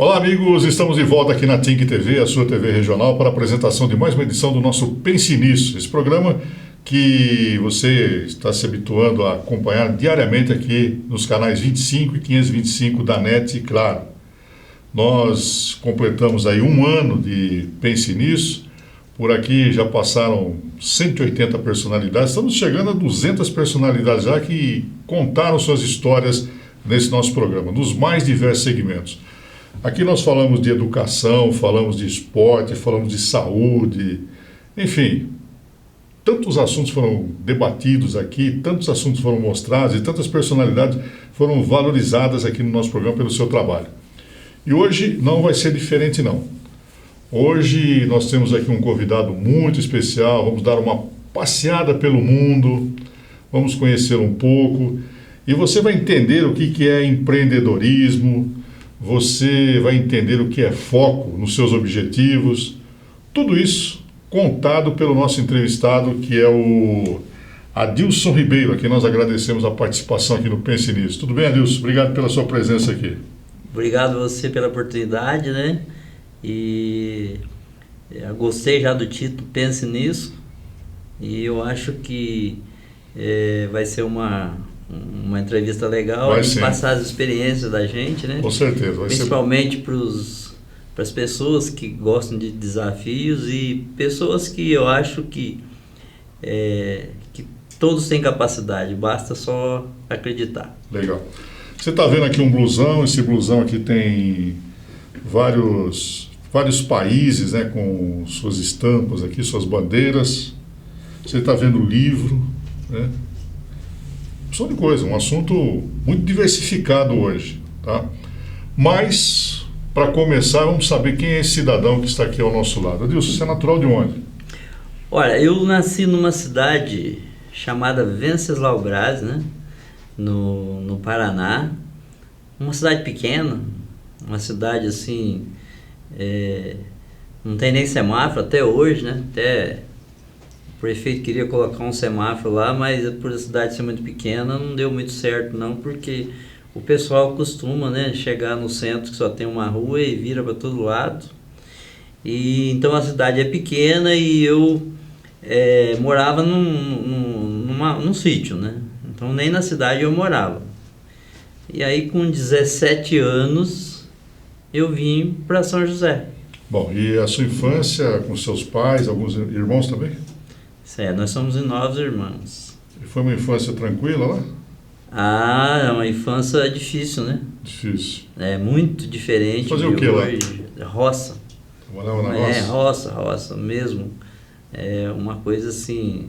Olá, amigos, estamos de volta aqui na Tink TV, a sua TV regional, para a apresentação de mais uma edição do nosso Pense Nisso, esse programa que você está se habituando a acompanhar diariamente aqui nos canais 25 e 525 da NET, claro. Nós completamos aí um ano de Pense Nisso, por aqui já passaram 180 personalidades, estamos chegando a 200 personalidades já que contaram suas histórias nesse nosso programa, nos mais diversos segmentos. Aqui nós falamos de educação, falamos de esporte, falamos de saúde, enfim, tantos assuntos foram debatidos aqui, tantos assuntos foram mostrados e tantas personalidades foram valorizadas aqui no nosso programa pelo seu trabalho. E hoje não vai ser diferente não. Hoje nós temos aqui um convidado muito especial, vamos dar uma passeada pelo mundo, vamos conhecê-lo um pouco e você vai entender o que é empreendedorismo. Você vai entender o que é foco nos seus objetivos, tudo isso contado pelo nosso entrevistado, que é o Adilson Ribeiro, a quem nós agradecemos a participação aqui no Pense Nisso. Tudo bem, Adilson? Obrigado pela sua presença aqui. Obrigado a você pela oportunidade, né? E eu gostei já do título Pense Nisso, e eu acho que vai ser uma entrevista legal, a gente passar as experiências da gente, né? Com certeza. Principalmente para as pessoas que gostam de desafios e pessoas que eu acho que todos têm capacidade, basta só acreditar. Legal. Você está vendo aqui um blusão, esse blusão aqui tem vários países, né, com suas estampas aqui, suas bandeiras. Você está vendo o livro, né? Só de coisa, um assunto muito diversificado hoje, tá? Mas, para começar, vamos saber quem é esse cidadão que está aqui ao nosso lado. Adilson, você é natural de onde? Olha, eu nasci numa cidade chamada Venceslau Braz, né? No Paraná, uma cidade pequena, uma cidade assim, não tem nem semáforo até hoje, né? O prefeito queria colocar um semáforo lá, mas por a cidade ser muito pequena não deu muito certo não, porque o pessoal costuma, né, chegar no centro que só tem uma rua e vira para todo lado. E então a cidade é pequena e eu morava num sítio, né? Então nem na cidade eu morava. E aí com 17 anos eu vim para São José. Bom, e a sua infância com seus pais, alguns irmãos também? Nós somos em 9 irmãos. E foi uma infância tranquila lá? É uma infância difícil, né? Difícil. É muito diferente. Fazer o que lá? Roça. Trabalhava na roça? Roça mesmo. É uma coisa assim,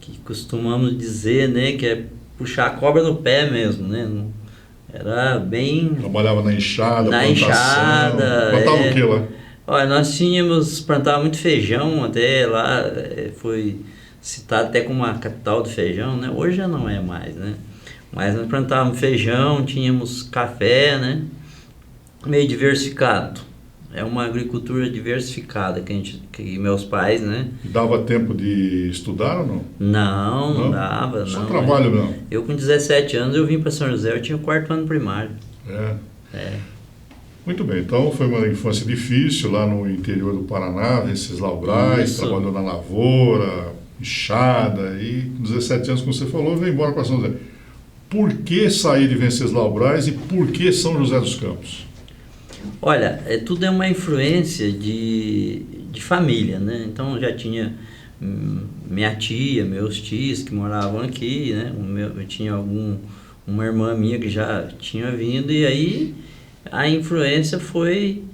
que costumamos dizer, né, que é puxar a cobra no pé mesmo, né? Era bem... Trabalhava na enxada, na plantação. enxada. Plantava o que lá? Olha, nós plantava muito feijão até lá, foi citado até como a capital do feijão, né? Hoje já não é mais, né? Mas nós plantávamos feijão, tínhamos café, né? Meio diversificado. É uma agricultura diversificada que meus pais, né? E dava tempo de estudar ou não? Não dava. Só não. trabalho não? Eu com 17 anos eu vim para São José, eu tinha o 4º ano primário. Muito bem, então foi uma infância difícil lá no interior do Paraná, Venceslau Braz, trabalhou na lavoura, enxada, e com 17 anos, como você falou, veio embora para São José. Por que sair de Venceslau Braz e por que São José dos Campos? Olha, tudo é uma influência de família, né? Então já tinha minha tia, meus tios que moravam aqui, né? Eu tinha uma irmã minha que já tinha vindo e aí a influência foi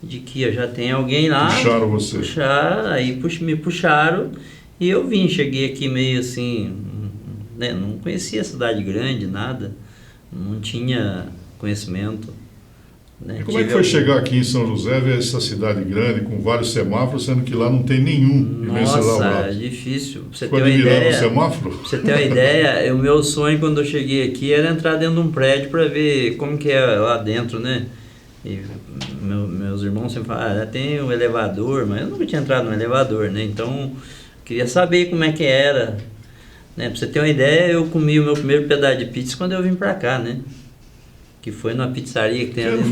de que eu já tenho alguém lá. Puxaram você. Me puxaram e eu cheguei aqui meio assim, né? Não conhecia a cidade grande, nada, não tinha conhecimento. Né? E como é que foi chegar aqui em São José, ver essa cidade grande, com vários semáforos, sendo que lá não tem nenhum? Nossa, é difícil. Pra você Ficou ter uma ideia, o semáforo? pra você ter uma ideia, o meu sonho quando eu cheguei aqui era entrar dentro de um prédio para ver como que é lá dentro, né? E meus irmãos sempre falaram, tem um elevador, mas eu nunca tinha entrado no elevador, né? Então, queria saber como é que era. Né? Pra você ter uma ideia, eu comi o meu primeiro pedaço de pizza quando eu vim para cá, né? Que foi numa pizzaria que tem ali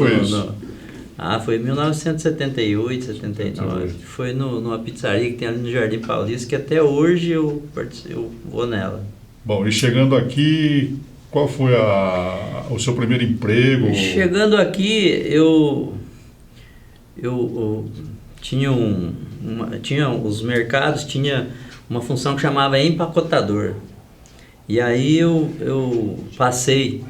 Foi em 1978, 79. Foi numa pizzaria que tem ali no Jardim Paulista, que até hoje eu vou nela. Bom, e chegando aqui, qual foi o seu primeiro emprego? Chegando aqui, eu tinha tinha os mercados, tinha uma função que chamava empacotador. E aí eu passei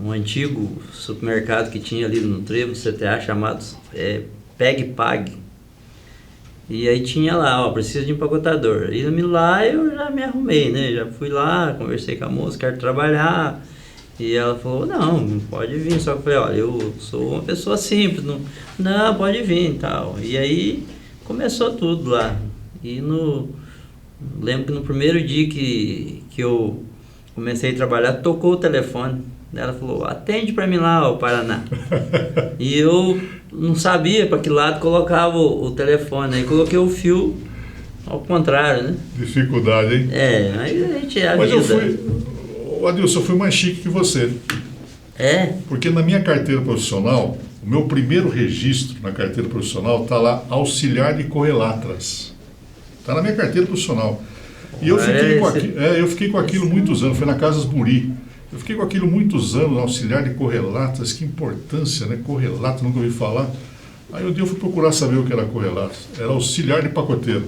um antigo supermercado que tinha ali no Trevo, do CTA, chamado Peg Pag. E aí tinha lá, precisa de empacotador. E lá eu já me arrumei, né? Já fui lá, conversei com a moça, quero trabalhar. E ela falou, não, pode vir. Só que eu falei, olha, eu sou uma pessoa simples, não pode vir e tal. E aí começou tudo lá. E lembro que no primeiro dia que eu comecei a trabalhar, tocou o telefone. Ela falou, atende para mim lá, o Paraná. E eu não sabia para que lado colocava o telefone. Aí coloquei o fio ao contrário, né? Dificuldade, hein? Aí a gente Mas Adilson, eu fui mais chique que você. Porque na minha carteira profissional, o meu primeiro registro na carteira profissional está lá, auxiliar de correlatras. Está na minha carteira profissional. E eu fiquei com aquilo muitos anos, foi na Casas Buri. Eu fiquei com aquilo muitos anos, auxiliar de correlatas, que importância, né? Correlata, nunca ouvi falar. Aí um dia eu fui procurar saber o que era correlata. Era auxiliar de pacoteiro.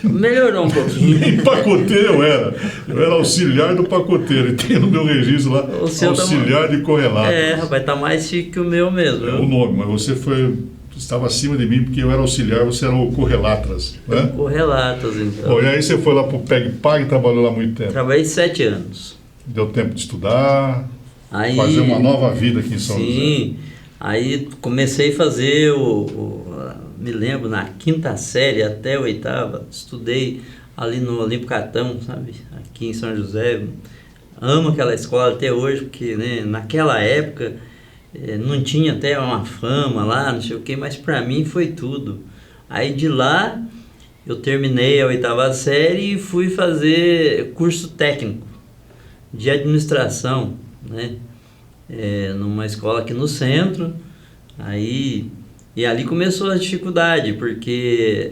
Melhorou um pouquinho. Nem pacoteiro eu era auxiliar do pacoteiro. E tem no meu registro lá, auxiliar de correlatas. Rapaz, tá mais chique que o meu mesmo. É o nome, mas você estava acima de mim porque eu era auxiliar, você era o correlatras, né? Correlatas, então. Bom, e aí você foi lá pro Peg Pag e trabalhou lá muito tempo. Trabalhei 7 anos. Deu tempo de estudar, fazer uma nova vida aqui em São José. Sim, aí comecei a fazer me lembro, na 5ª série até a 8ª, estudei ali no Olimpo Catão, sabe, aqui em São José. Amo aquela escola até hoje, porque, né, naquela época não tinha até uma fama lá, não sei o que, mas para mim foi tudo. Aí de lá eu terminei a 8ª série e fui fazer curso técnico de administração, né? Numa escola aqui no centro. E ali começou a dificuldade, porque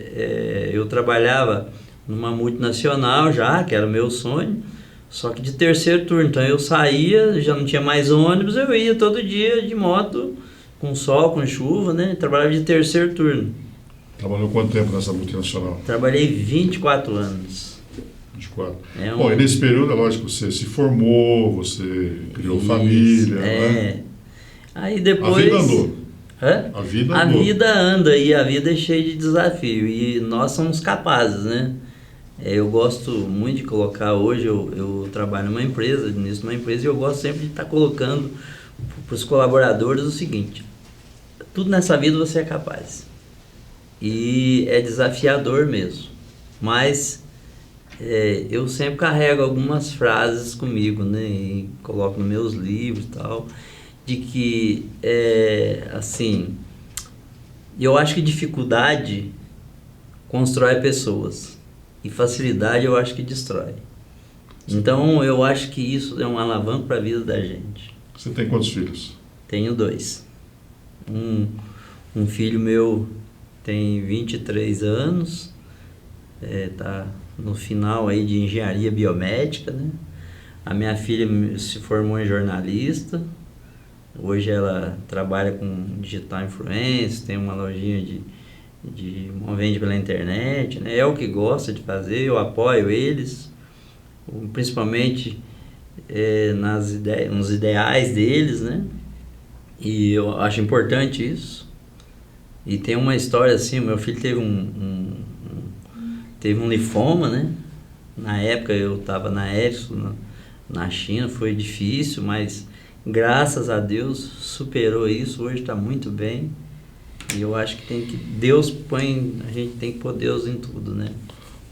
eu trabalhava numa multinacional já, que era o meu sonho, só que de terceiro turno. Então eu saía, já não tinha mais ônibus, eu ia todo dia de moto, com sol, com chuva, né? Trabalhava de terceiro turno. Trabalhou quanto tempo nessa multinacional? Trabalhei 24 anos. 24. Bom, e nesse período, é lógico, você se formou, você criou família, né? Aí depois... A vida andou. A vida anda e a vida é cheia de desafio e nós somos capazes, né? Eu gosto muito de colocar, hoje eu trabalho numa empresa, nisso numa empresa, e eu gosto sempre de estar colocando para os colaboradores o seguinte: tudo nessa vida você é capaz. E é desafiador mesmo, mas eu sempre carrego algumas frases comigo, né? E coloco nos meus livros e tal, de que, assim, eu acho que dificuldade constrói pessoas e facilidade eu acho que destrói. Então eu acho que isso é um alavanco para a vida da gente. Você tem quantos filhos? Tenho 2. Um filho meu tem 23 anos, tá no final aí de engenharia biomédica, né? A minha filha se formou em jornalista. Hoje ela trabalha com digital influencer, tem uma lojinha vende pela internet, né? É o que gosta de fazer, eu apoio eles, principalmente nos ideais deles, né? E eu acho importante isso. E tem uma história assim, meu filho teve teve um linfoma, né? Na época eu estava na Ericsson, na China, foi difícil, mas graças a Deus superou isso, hoje está muito bem. E eu acho que a gente tem que pôr Deus em tudo, né?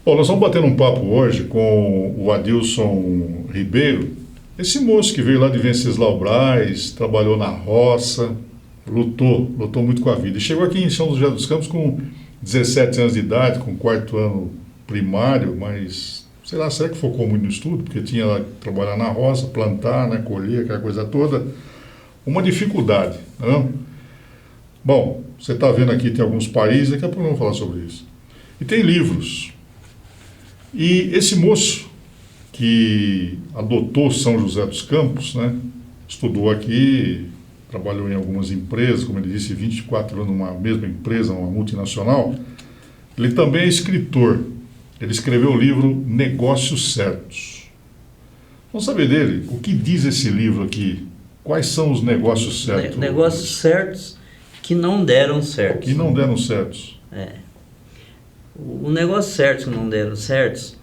Bom, nós vamos bater um papo hoje com o Adilson Ribeiro, esse moço que veio lá de Venceslau Braz, trabalhou na roça, lutou muito com a vida. E chegou aqui em São José dos Campos com 17 anos de idade, com 4º ano primário, mas, sei lá, será que focou muito no estudo? Porque tinha lá que trabalhar na roça, plantar, né, colher, aquela coisa toda. Uma dificuldade, não? Bom, você está vendo aqui, tem alguns países, daqui a pouco vamos falar sobre isso. E tem livros. E esse moço que adotou São José dos Campos, né, estudou aqui, trabalhou em algumas empresas, como ele disse, 24 anos numa mesma empresa, uma multinacional. Ele também é escritor. Ele escreveu o livro Negócios Certos. Vamos saber dele, o que diz esse livro aqui? Quais são os negócios certos? Negócios certos que não deram certo. Que não deram certos. O negócio certo que não deram certos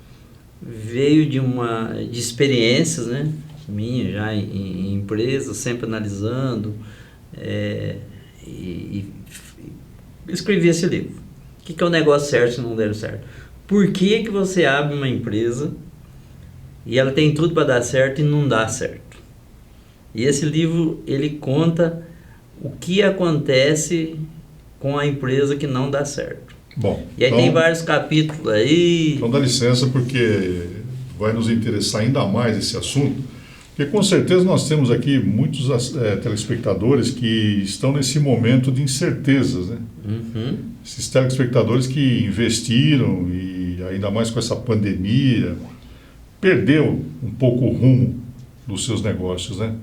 veio de experiências, né, minha já em empresas, sempre analisando, e escrevi esse livro. O que é o negócio certo que não deram certo? Por que você abre uma empresa e ela tem tudo para dar certo e não dá certo? E esse livro, ele conta o que acontece com a empresa que não dá certo. Bom, e aí tem vários capítulos aí. Então dá licença, porque vai nos interessar ainda mais esse assunto, porque com certeza nós temos aqui muitos telespectadores que estão nesse momento de incertezas, né? Uhum. Esses telespectadores que investiram e ainda mais com essa pandemia, perdeu um pouco o rumo dos seus negócios, né?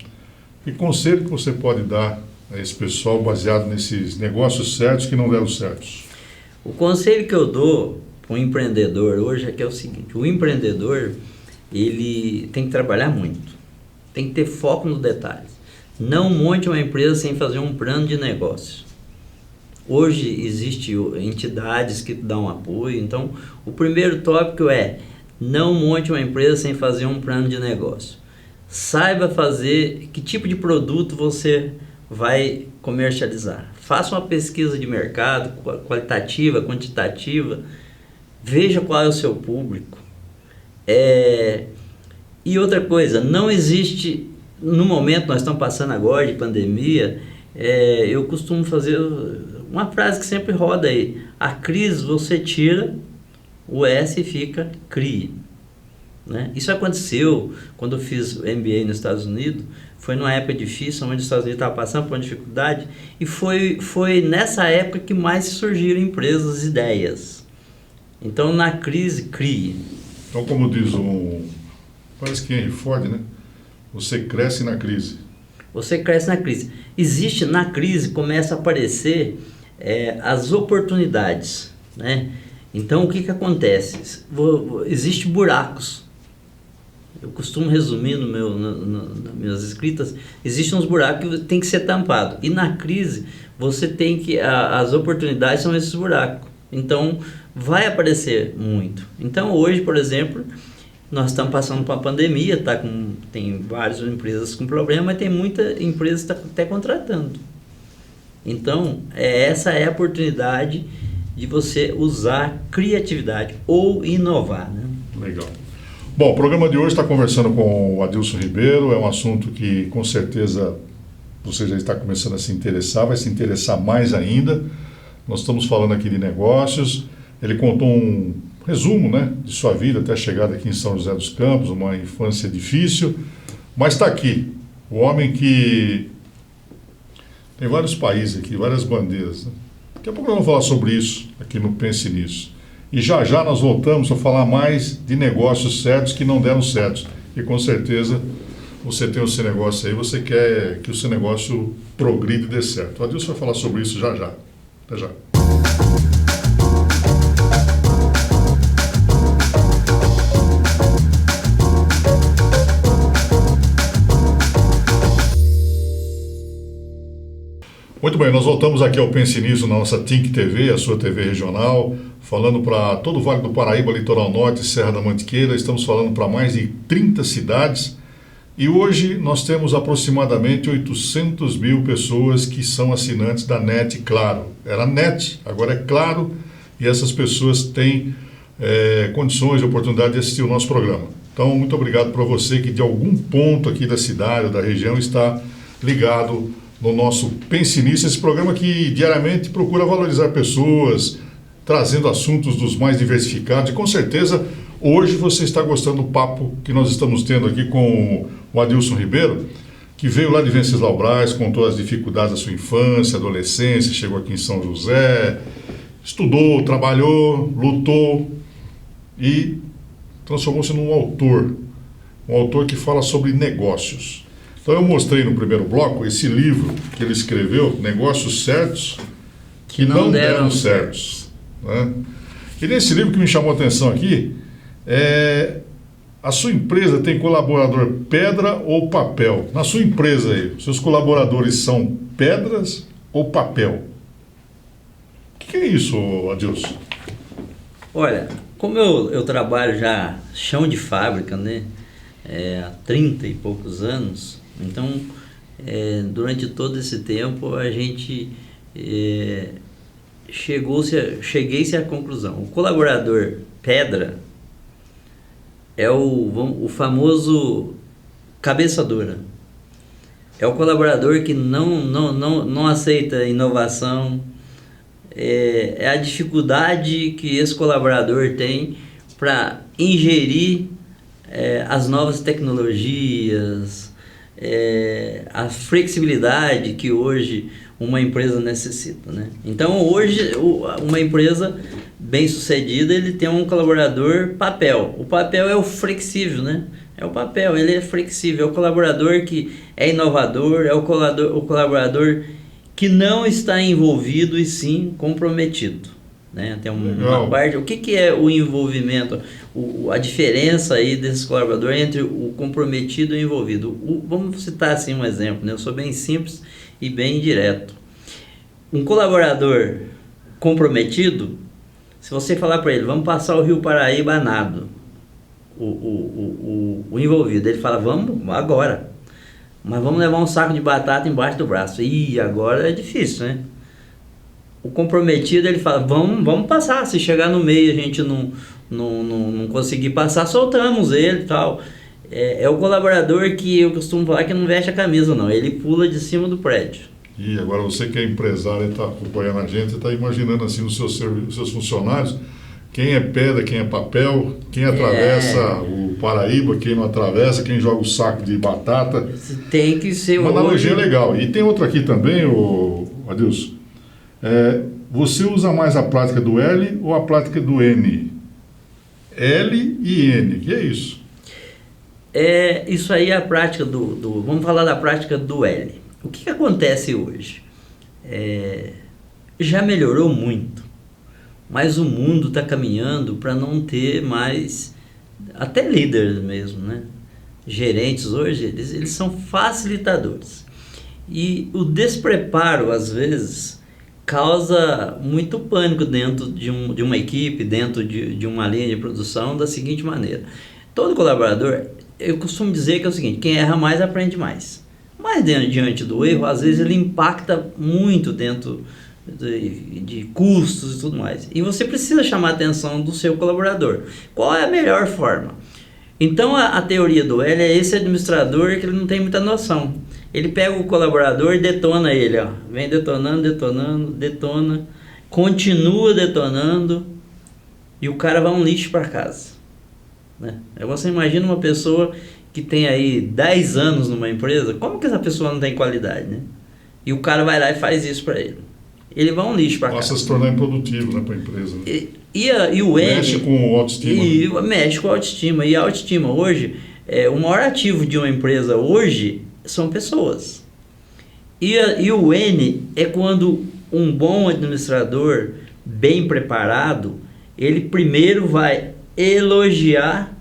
Que conselho que você pode dar a esse pessoal baseado nesses negócios certos que não deram certos? O conselho que eu dou para um empreendedor hoje é que é o seguinte: o empreendedor, ele tem que trabalhar muito, tem que ter foco nos detalhes. Não monte uma empresa sem fazer um plano de negócio. Hoje existem entidades que dão apoio, então o primeiro tópico é: não monte uma empresa sem fazer um plano de negócio. Saiba fazer que tipo de produto você vai comercializar. Faça uma pesquisa de mercado, qualitativa, quantitativa, veja qual é o seu público. E outra coisa, não existe, no momento nós estamos passando agora de pandemia, eu costumo fazer uma frase que sempre roda aí: a crise você tira, o S fica CRI. Né? Isso aconteceu quando eu fiz o MBA nos Estados Unidos. Foi numa época difícil, onde os Estados Unidos estavam passando por uma dificuldade, e foi nessa época que mais surgiram empresas, ideias. Então, na crise, crie. Então, como diz parece que Henry Ford, né? Você cresce na crise. Você cresce na crise. Existe, na crise, começa a aparecer as oportunidades, né? Então, o que acontece? Existem buracos. Eu costumo resumir nas minhas escritas: existem uns buracos que tem que ser tampado. E na crise, você tem que... as oportunidades são esses buracos. Então, vai aparecer muito. Então, hoje, por exemplo, nós estamos passando por uma pandemia, tem várias empresas com problema, mas tem muita empresa que está até contratando. Então, essa é a oportunidade de você usar criatividade ou inovar, né? Legal. Bom, o programa de hoje está conversando com o Adilson Ribeiro. É um assunto que com certeza você já está começando a se interessar, vai se interessar mais ainda. Nós estamos falando aqui de negócios. Ele contou um resumo, né, de sua vida até a chegada aqui em São José dos Campos, uma infância difícil, mas está aqui, o homem que tem vários países aqui, várias bandeiras, né? Daqui a pouco nós vamos falar sobre isso aqui no Pense Nisso. E já já nós voltamos a falar mais de negócios certos que não deram certo. E com certeza você tem o seu negócio aí, você quer que o seu negócio progride e dê certo. O Adilson vai falar sobre isso já já. Até já. Muito bem, nós voltamos aqui ao Pense Nisso, na nossa Think TV, a sua TV regional, falando para todo o Vale do Paraíba, Litoral Norte, Serra da Mantiqueira. Estamos falando para mais de 30 cidades e hoje nós temos aproximadamente 800 mil pessoas que são assinantes da NET Claro. Era NET, agora é Claro, e essas pessoas têm condições e oportunidade de assistir o nosso programa. Então, muito obrigado para você que de algum ponto aqui da cidade ou da região está ligado no nosso Pense Nisso, esse programa que diariamente procura valorizar pessoas, trazendo assuntos dos mais diversificados. E com certeza, hoje você está gostando do papo que nós estamos tendo aqui com o Adilson Ribeiro, que veio lá de Venceslau Braz, contou as dificuldades da sua infância, adolescência, chegou aqui em São José, estudou, trabalhou, lutou e transformou-se num autor. Um autor que fala sobre negócios. Então eu mostrei no primeiro bloco esse livro que ele escreveu, Negócios Certos que não deram certos. Né? E nesse livro que me chamou a atenção aqui, a sua empresa tem colaborador pedra ou papel? Na sua empresa aí, seus colaboradores são pedras ou papel? O que é isso, Adilson? Olha, como eu trabalho já chão de fábrica, né? Há 30 e poucos anos, então durante todo esse tempo a gente cheguei-se à conclusão. O colaborador pedra é o famoso cabeça dura. É o colaborador que não aceita inovação, é a dificuldade que esse colaborador tem para ingerir as novas tecnologias, a flexibilidade que hoje uma empresa necessita, né? Então hoje uma empresa bem sucedida, ele tem um colaborador papel. O papel é o flexível, né? É o papel, ele é flexível, é o colaborador que é inovador, é o colaborador que não está envolvido e sim comprometido, né? Tem uma parte. O que é o envolvimento? A diferença aí desse colaborador entre o comprometido e o envolvido. Vamos citar assim um exemplo, né? Eu sou bem simples e bem direto. Um colaborador comprometido, se você falar para ele, vamos passar o Rio Paraíba a nado, o envolvido, ele fala, vamos agora, mas vamos levar um saco de batata embaixo do braço. Ih, agora é difícil, né? O comprometido, ele fala, vamos passar, se chegar no meio a gente não conseguir passar, soltamos ele e tal. É o colaborador que eu costumo falar que não veste a camisa não, ele pula de cima do prédio. E agora você que é empresário e está acompanhando a gente, está imaginando assim os seus funcionários, quem é pedra, quem é papel, quem atravessa o Paraíba, quem não atravessa, quem joga o saco de batata. Tem que ser uma analogia legal. E tem outra aqui também, Adilson. Você usa mais a prática do L ou a prática do N? L e N, que é isso? Isso aí é a prática vamos falar da prática do L. O que acontece hoje? Já melhorou muito, mas o mundo está caminhando para não ter mais, até líderes mesmo, né? Gerentes hoje, eles são facilitadores. E o despreparo, às vezes, causa muito pânico dentro de uma equipe, dentro de uma linha de produção, da seguinte maneira. Todo colaborador, eu costumo dizer que é o seguinte, quem erra mais aprende mais. Mas diante do erro, às vezes ele impacta muito dentro de custos e tudo mais. E você precisa chamar a atenção do seu colaborador. Qual é a melhor forma? Então a teoria do L é esse administrador que ele não tem muita noção. Ele pega o colaborador e detona ele, ó. Vem detonando, detona, continua detonando e o cara vai um lixo para casa, né? Aí você imagina uma pessoa que tem aí 10 anos numa empresa, como que essa pessoa não tem qualidade, né? E o cara vai lá e faz isso para ele. Ele vai um lixo para casa. Passa a se tornar improdutivo, né, para a empresa. Né? E o N... Mexe com autoestima. E mexe com a autoestima. E a autoestima hoje, o maior ativo de uma empresa hoje são pessoas. E o N é quando um bom administrador, bem preparado, ele primeiro vai elogiar,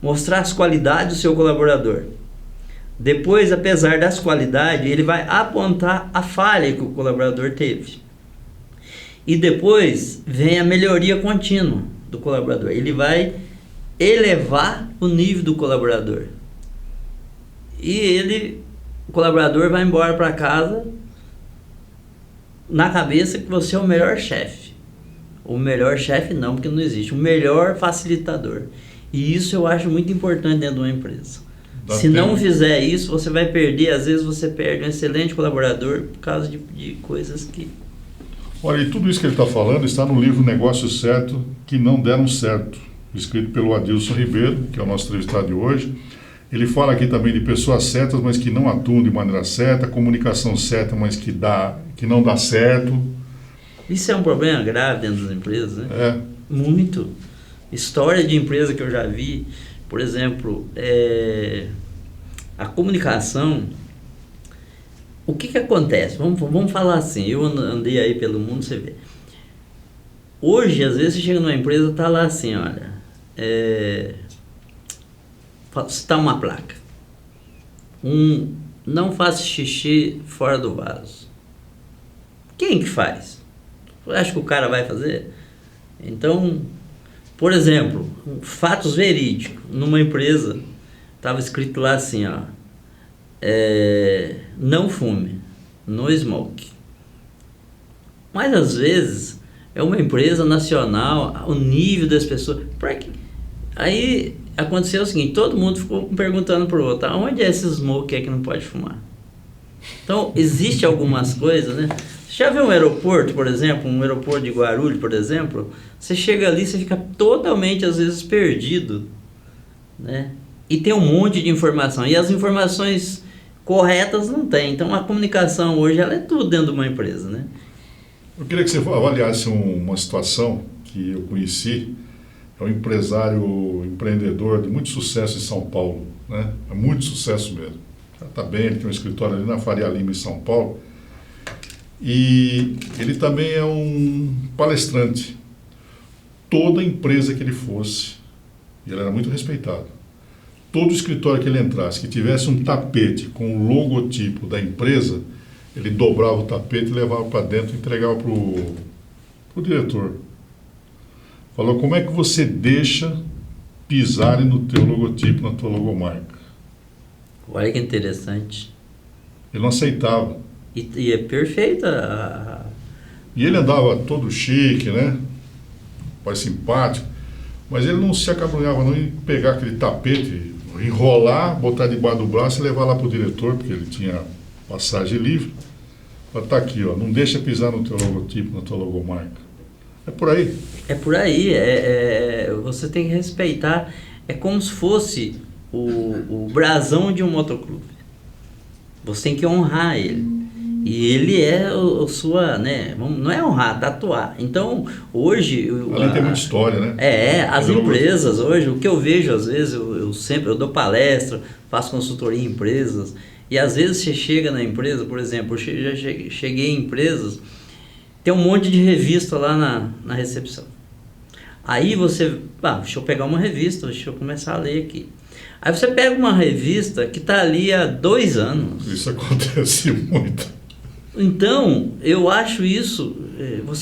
mostrar as qualidades do seu colaborador. Depois, apesar das qualidades, ele vai apontar a falha que o colaborador teve. E depois vem a melhoria contínua do colaborador. Ele vai elevar o nível do colaborador. E o colaborador vai embora para casa na cabeça que você é o melhor chefe. O melhor chefe não, porque não existe. O melhor facilitador. E isso eu acho muito importante dentro de uma empresa. Se não fizer isso, você vai perder, às vezes você perde um excelente colaborador por causa de coisas que... Olha, e tudo isso que ele está falando está no livro Negócios Certos que não deram certo, escrito pelo Adilson Ribeiro, que é o nosso entrevistado de hoje. Ele fala aqui também de pessoas certas, mas que não atuam de maneira certa, comunicação certa, mas que não dá certo. Isso é um problema grave dentro das empresas, né? É. Muito. História de empresa que eu já vi, por exemplo, a comunicação. O que acontece? Vamos falar assim, eu andei aí pelo mundo, você vê. Hoje, às vezes, você chega numa empresa, tá lá assim, olha, citar uma placa. Não faça xixi fora do vaso. Quem que faz? Você acha que o cara vai fazer? Então, por exemplo, fatos verídicos. Numa empresa, estava escrito lá assim, ó, não fume, no smoke. Mas às vezes é uma empresa nacional, o nível das pessoas. Aí aconteceu o seguinte, todo mundo ficou perguntando para o outro, onde é esse smoke que não pode fumar? Então, existe algumas coisas, né? Você já viu um aeroporto, por exemplo, um aeroporto de Guarulhos, por exemplo, você chega ali, você fica totalmente, às vezes, perdido, né? E tem um monte de informação, e as informações corretas não tem. Então, a comunicação hoje, ela é tudo dentro de uma empresa, né? Eu queria que você avaliasse uma situação que eu conheci. É um empreendedor de muito sucesso em São Paulo, né? É muito sucesso mesmo. Está bem, ele tem um escritório ali na Faria Lima, em São Paulo. E ele também é um palestrante. Toda empresa que ele fosse, e ele era muito respeitado, todo escritório que ele entrasse, que tivesse um tapete com o logotipo da empresa, ele dobrava o tapete e levava para dentro e entregava para o diretor. Falou, como é que você deixa pisarem no teu logotipo, na tua logomarca? Olha que interessante. Ele não aceitava. E é perfeita. E ele andava todo chique, né? Mais simpático. Mas ele não se acabrunhava não em pegar aquele tapete, enrolar, botar debaixo do braço e levar lá para o diretor, porque ele tinha passagem livre. Falei, tá aqui, ó, não deixa pisar no teu logotipo, na tua logomarca. É por aí. É por aí. Você tem que respeitar. É como se fosse o brasão de um motoclube. Você tem que honrar ele. E ele é a sua, né? Não é honrar, tatuar. Então, hoje... Ali tem muita história, né? As empresas hoje, o que eu vejo às vezes, eu dou palestra, faço consultoria em empresas, e às vezes você chega na empresa, por exemplo, eu já cheguei em empresas, tem um monte de revista lá na recepção. Aí você, deixa eu pegar uma revista, deixa eu começar a ler aqui. Aí você pega uma revista que está ali há 2 anos. Isso acontece muito. Então, eu acho isso, eu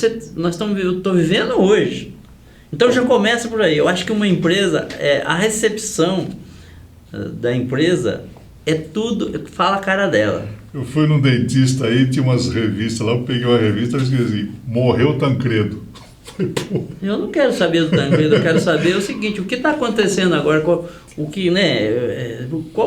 estou vivendo hoje. Então já começa por aí. Eu acho que uma empresa, a recepção da empresa é tudo, fala a cara dela. Eu fui num dentista aí, tinha umas revistas lá, eu peguei uma revista e escrevi, morreu Tancredo. Eu não quero saber do Tancredo, eu quero saber o seguinte, o que está acontecendo agora, qual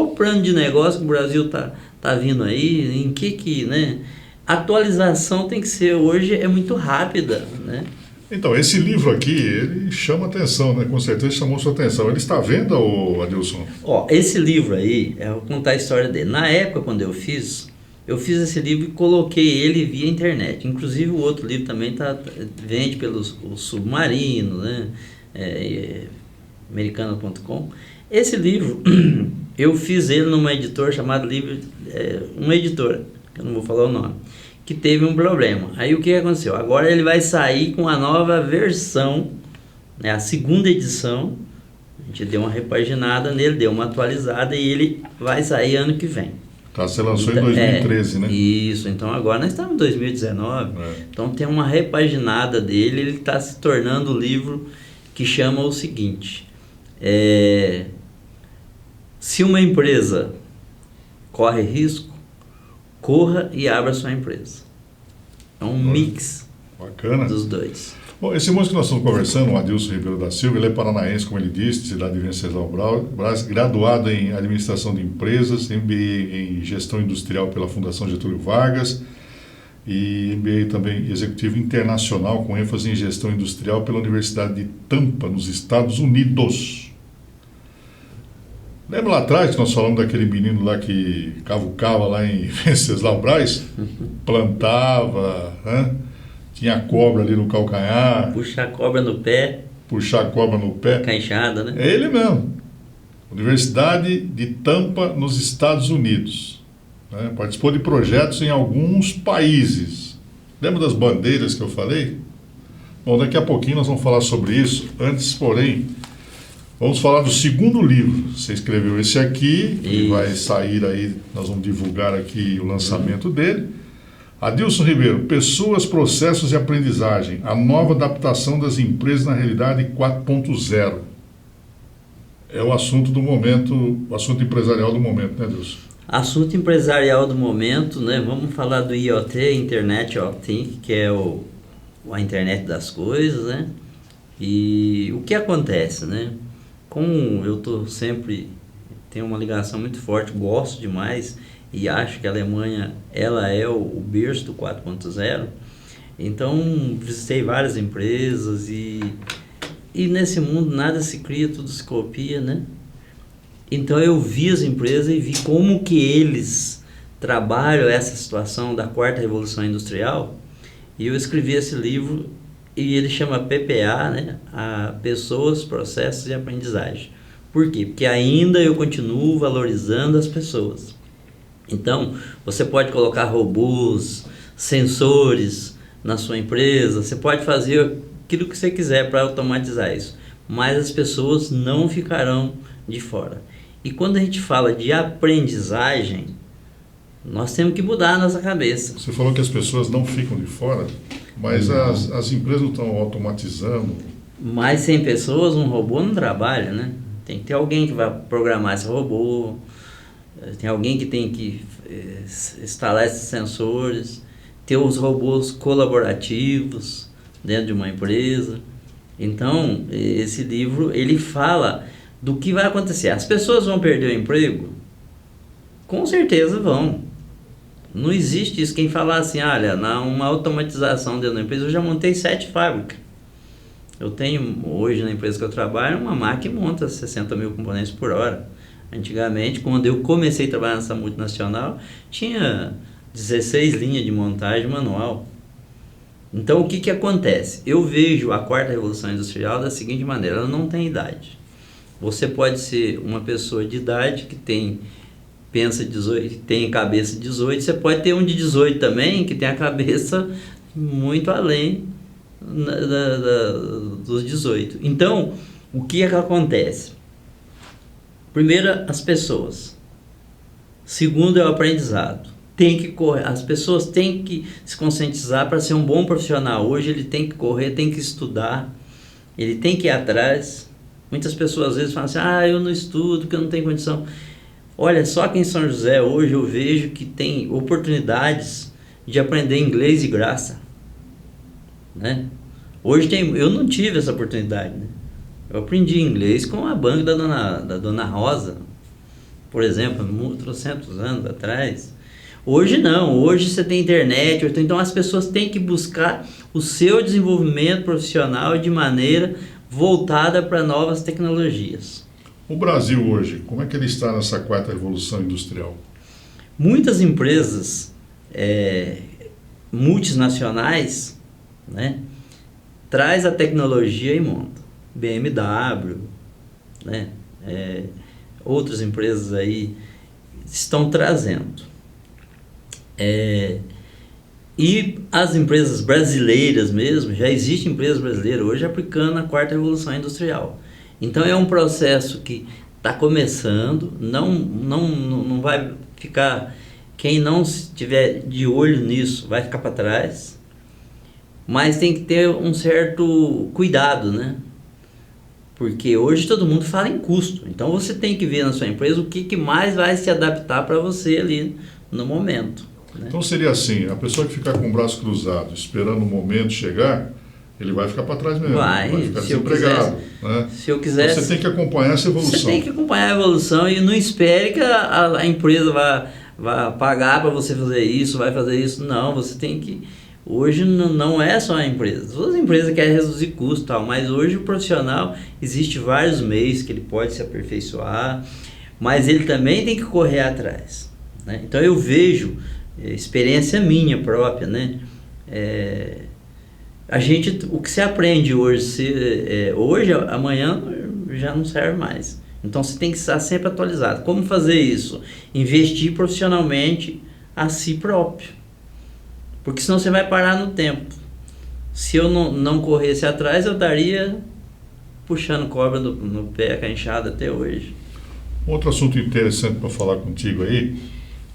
o plano de negócio que o Brasil tá vindo aí, em que, né? A atualização tem que ser, hoje é muito rápida, né? Então, esse livro aqui, ele chama atenção, né? Com certeza chamou sua atenção. Ele está à venda, Adilson? Esse livro aí, eu vou contar a história dele. Na época, quando eu fiz esse livro e coloquei ele via internet. Inclusive, o outro livro também vende pelos Submarino, né? Americana.com. Esse livro, eu fiz ele numa editora chamada uma editora, que eu não vou falar o nome, que teve um problema. Aí o que aconteceu? Agora ele vai sair com a nova versão, né, a segunda edição. A gente deu uma repaginada nele, deu uma atualizada e ele vai sair ano que vem. Você lançou em 2013, né? Isso, então agora nós estamos em 2019. Então tem uma repaginada dele, ele está se tornando o livro que chama o seguinte: se uma empresa corre risco, corra e abra sua empresa. É um mix dos dois. Bom, esse moço que nós estamos conversando, o Adilson Ribeiro da Silva, ele é paranaense, como ele disse, de cidade de Venceslau Braz, graduado em Administração de Empresas, MBA em Gestão Industrial pela Fundação Getúlio Vargas e MBA também Executivo Internacional com ênfase em Gestão Industrial pela Universidade de Tampa, nos Estados Unidos. Lembra lá atrás que nós falamos daquele menino lá que cavucava lá em Venceslau Braz? Plantava, né? Tinha cobra ali no calcanhar. Puxar a cobra no pé. Puxar a cobra no pé. Com a enxada, né? É ele mesmo. Universidade de Tampa, nos Estados Unidos. Né? Participou de projetos em alguns países. Lembra das bandeiras que eu falei? Bom, daqui a pouquinho nós vamos falar sobre isso. Antes, porém, vamos falar do segundo livro. Você escreveu esse aqui, que vai sair aí, nós vamos divulgar aqui o lançamento dele. Adilson Ribeiro, Pessoas, Processos e Aprendizagem, a nova adaptação das empresas na realidade 4.0. É o assunto do momento, o assunto empresarial do momento, né, Adilson? Assunto empresarial do momento, né? Vamos falar do IoT, Internet of Things, que é a internet das coisas, né? E o que acontece, né? Como eu tenho uma ligação muito forte, gosto demais e acho que a Alemanha, ela é o berço do 4.0, então visitei várias empresas e nesse mundo nada se cria, tudo se copia, né? Então eu vi as empresas e vi como que eles trabalham essa situação da quarta revolução industrial, e eu escrevi esse livro e ele chama PPA, né? A Pessoas, Processos e Aprendizagem. Por quê? Porque ainda eu continuo valorizando as pessoas. Então, você pode colocar robôs, sensores na sua empresa, você pode fazer aquilo que você quiser para automatizar isso, mas as pessoas não ficarão de fora. E quando a gente fala de aprendizagem, nós temos que mudar a nossa cabeça. Você falou que as pessoas não ficam de fora, mas as empresas não estão automatizando. Mas sem pessoas, um robô não trabalha, né? Tem que ter alguém que vai programar esse robô, tem alguém que tem que instalar esses sensores, ter os robôs colaborativos dentro de uma empresa. Então, esse livro, ele fala do que vai acontecer. As pessoas vão perder o emprego? Com certeza vão. Não existe isso. Quem falar assim, olha, uma automatização dentro da empresa, eu já montei 7 fábricas. Eu tenho, hoje na empresa que eu trabalho, uma máquina que monta 60 mil componentes por hora. Antigamente, quando eu comecei a trabalhar nessa multinacional, tinha 16 linhas de montagem manual. Então, o que acontece? Eu vejo a quarta revolução industrial da seguinte maneira: ela não tem idade. Você pode ser uma pessoa de idade que pensa 18, tem cabeça 18, você pode ter um de 18 também, que tem a cabeça muito além dos 18. Então, o que acontece? Primeiro, as pessoas. Segundo, é o aprendizado. Tem que correr. As pessoas têm que se conscientizar para ser um bom profissional. Hoje ele tem que correr, tem que estudar, ele tem que ir atrás. Muitas pessoas às vezes falam assim, eu não estudo porque eu não tenho condição. Olha, só aqui em São José hoje eu vejo que tem oportunidades de aprender inglês de graça, né? Hoje eu não tive essa oportunidade, né? Eu aprendi inglês com a banca da Dona Rosa, por exemplo, trocentos anos atrás. Hoje não, hoje você tem internet, então as pessoas têm que buscar o seu desenvolvimento profissional de maneira voltada para novas tecnologias. O Brasil hoje, como é que ele está nessa quarta revolução industrial? Muitas empresas multinacionais, né, traz a tecnologia e monta. BMW, né, outras empresas aí estão trazendo. E as empresas brasileiras mesmo, já existem empresas brasileiras hoje aplicando a quarta revolução industrial. Então é um processo que está começando, não vai ficar, quem não estiver de olho nisso vai ficar para trás, mas tem que ter um certo cuidado, né? Porque hoje todo mundo fala em custo, então você tem que ver na sua empresa o que mais vai se adaptar para você ali no momento. Né? Então seria assim, a pessoa que ficar com o braço cruzado, esperando o momento chegar, ele vai ficar para trás mesmo, vai ficar desempregado. Né? Se eu quisesse, você tem que acompanhar essa evolução. Você tem que acompanhar a evolução e não espere que a empresa vá pagar para você fazer isso, vai fazer isso. Não, você tem que... Hoje não é só a empresa. Todas as empresas querem reduzir custo, tal, mas hoje o profissional, existe vários meios que ele pode se aperfeiçoar. mas ele também tem que correr atrás, né? Então eu vejo, experiência minha própria, né? O que você aprende hoje, amanhã já não serve mais. Então você tem que estar sempre atualizado. Como fazer isso? Investir profissionalmente a si próprio. Porque senão você vai parar no tempo. Se eu não corresse atrás, eu estaria puxando cobra no pé, com a enxada até hoje. Outro assunto interessante para falar contigo aí,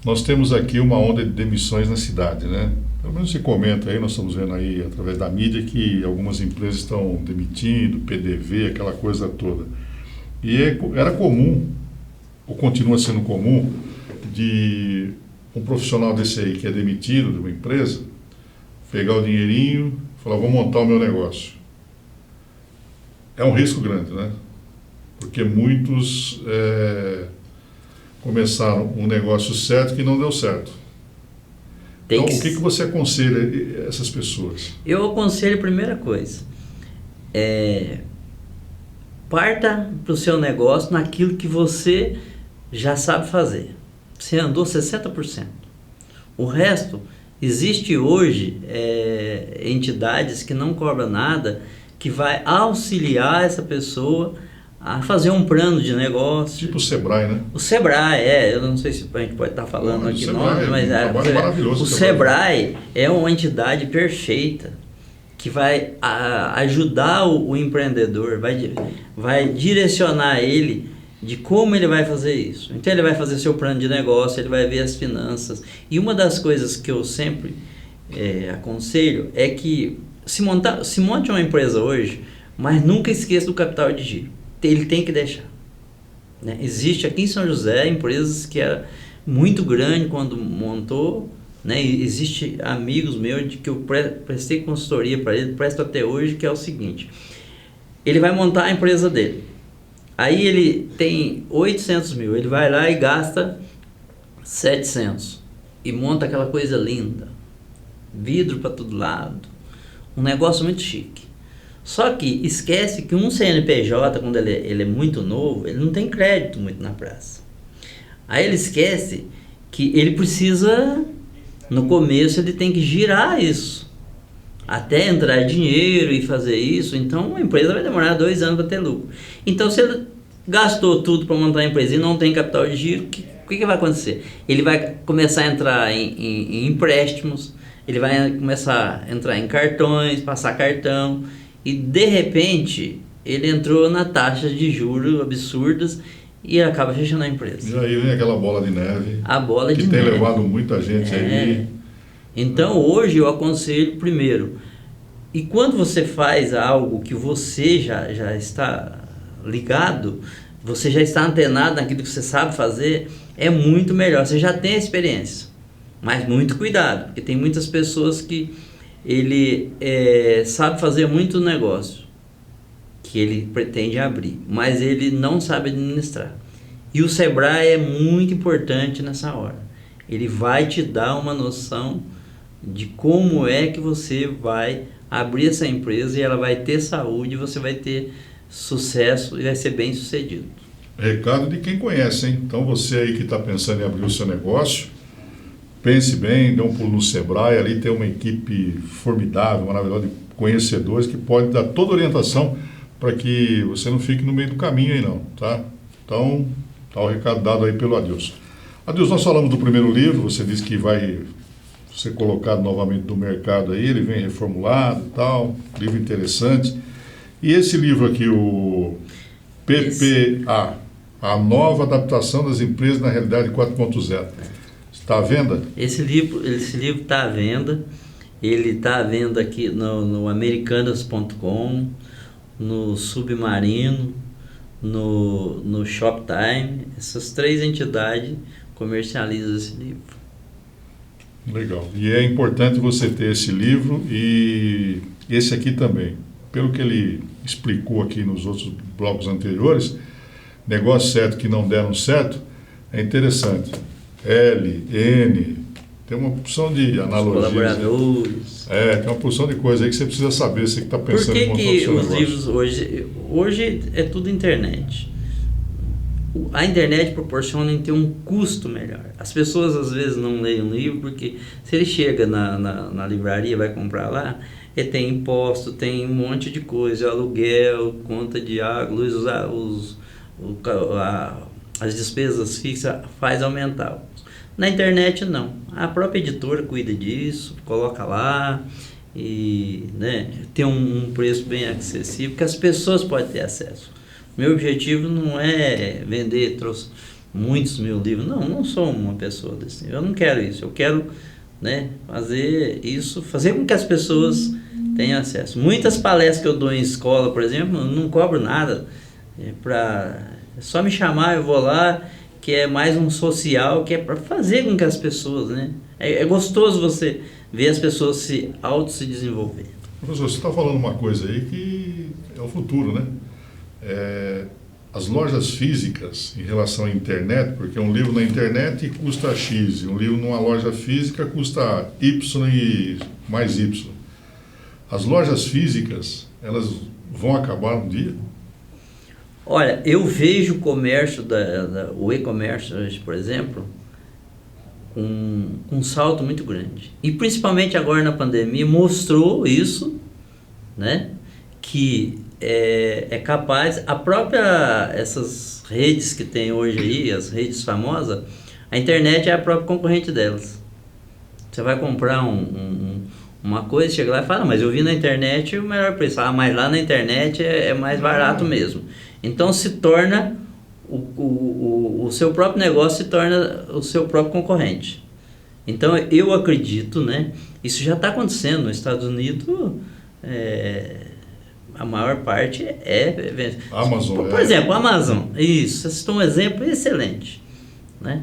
nós temos aqui uma onda de demissões na cidade, né? Pelo menos se comenta aí, nós estamos vendo aí através da mídia que algumas empresas estão demitindo, PDV, aquela coisa toda. E era comum, ou continua sendo comum, de um profissional desse aí que é demitido de uma empresa, pegar o dinheirinho e falar, vou montar o meu negócio. É um risco grande, né? Porque muitos começaram um negócio certo que não deu certo. Então, o que você aconselha essas pessoas? Eu aconselho a primeira coisa, parta para o seu negócio naquilo que você já sabe fazer. Você andou 60%. O resto, existe hoje entidades que não cobram nada, que vai auxiliar essa pessoa a fazer um plano de negócio. Tipo o Sebrae, né? O Sebrae, eu não sei se a gente pode estar falando aqui nome, mas maravilhoso. O Sebrae é uma entidade perfeita que vai ajudar o empreendedor, vai direcionar ele de como ele vai fazer isso. Então ele vai fazer seu plano de negócio, ele vai ver as finanças. E uma das coisas que eu sempre aconselho é que se monte uma empresa hoje, mas nunca esqueça do capital de giro. Ele tem que deixar, né? Existe aqui em São José empresas que era muito grande quando montou, né? Existe amigos meus que eu prestei consultoria para ele, presto até hoje, que é o seguinte: ele vai montar a empresa dele, aí ele tem 800 mil, ele vai lá e gasta 700 e monta aquela coisa linda, vidro para todo lado, um negócio muito chique. Só que esquece que um CNPJ, quando ele é muito novo, ele não tem crédito muito na praça. Aí ele esquece que ele precisa, no começo, ele tem que girar isso, até entrar dinheiro e fazer isso. Então a empresa vai demorar 2 anos para ter lucro. Então se ele gastou tudo para montar a empresa e não tem capital de giro, o que vai acontecer? Ele vai começar a entrar em empréstimos, ele vai começar a entrar em cartões, passar cartão, e de repente ele entrou na taxa de juros absurdas e acaba fechando a empresa. E aí vem aquela bola de neve. A bola de neve. Que tem neve. levado muita gente aí. Então hoje eu aconselho primeiro, e quando você faz algo que você já está ligado, você já está antenado naquilo que você sabe fazer, é muito melhor, você já tem a experiência. Mas muito cuidado, porque tem muitas pessoas que ele sabe fazer muito negócio que ele pretende abrir, mas ele não sabe administrar. E o Sebrae é muito importante nessa hora. Ele vai te dar uma noção de como é que você vai abrir essa empresa e ela vai ter saúde, você vai ter sucesso e vai ser bem sucedido. Recado de quem conhece, hein? Então você aí que está pensando em abrir o seu negócio, pense bem, dê um pulo no Sebrae, ali tem uma equipe formidável, maravilhosa, de conhecedores que pode dar toda a orientação para que você não fique no meio do caminho aí não, tá? Então, tá o recado dado aí pelo Adilson. Adilson, nós falamos do primeiro livro, você disse que vai ser colocado novamente no mercado aí, ele vem reformulado e tal, livro interessante. E esse livro aqui, o PPA, a nova adaptação das empresas na realidade 4.0. Está à venda? Esse livro está à venda. Ele está à venda aqui no americanas.com, no Submarino, no Shoptime. Essas 3 entidades comercializam esse livro. Legal. E é importante você ter esse livro e esse aqui também. Pelo que ele explicou aqui nos outros blocos anteriores, negócios certos que não deram certo, é interessante. L, N, tem uma porção de analogias. Colaboradores. Tem uma porção de coisa aí que você precisa saber, você que está pensando em montar o seu negócio. Por que os livros hoje é tudo internet? A internet proporciona em ter um custo melhor. As pessoas às vezes não leem um livro porque se ele chega na livraria, vai comprar lá, ele tem imposto, tem um monte de coisa, aluguel, conta de água, luz, as despesas fixas faz aumentar. Na internet não. A própria editora cuida disso, coloca lá e, né, tem um preço bem acessível que as pessoas podem ter acesso. Meu objetivo não é vender muitos mil livros. Não sou uma pessoa desse. Eu não quero isso. Eu quero, né, fazer com que as pessoas tenham acesso. Muitas palestras que eu dou em escola, por exemplo, eu não cobro nada. É só me chamar, eu vou lá, que é mais um social, que é para fazer com que as pessoas, né? É gostoso você ver as pessoas se desenvolver. Professor, você está falando uma coisa aí que é o futuro, né? As lojas físicas em relação à internet, porque um livro na internet custa X, e um livro numa loja física custa Y e mais Y. As lojas físicas, elas vão acabar um dia? Olha, eu vejo o comércio, o e-commerce hoje, por exemplo, com um salto muito grande. E principalmente agora na pandemia mostrou isso, né? Que é capaz, essas redes que tem hoje aí, as redes famosas, a internet é a própria concorrente delas. Você vai comprar uma coisa, chega lá e fala, mas eu vi na internet o melhor preço. Mas lá na internet é mais barato mesmo. Então se torna, o seu próprio negócio se torna o seu próprio concorrente. Então eu acredito, né, isso já está acontecendo nos Estados Unidos, a maior parte Amazon, por exemplo, a Amazon. Isso, você citou um exemplo excelente, né?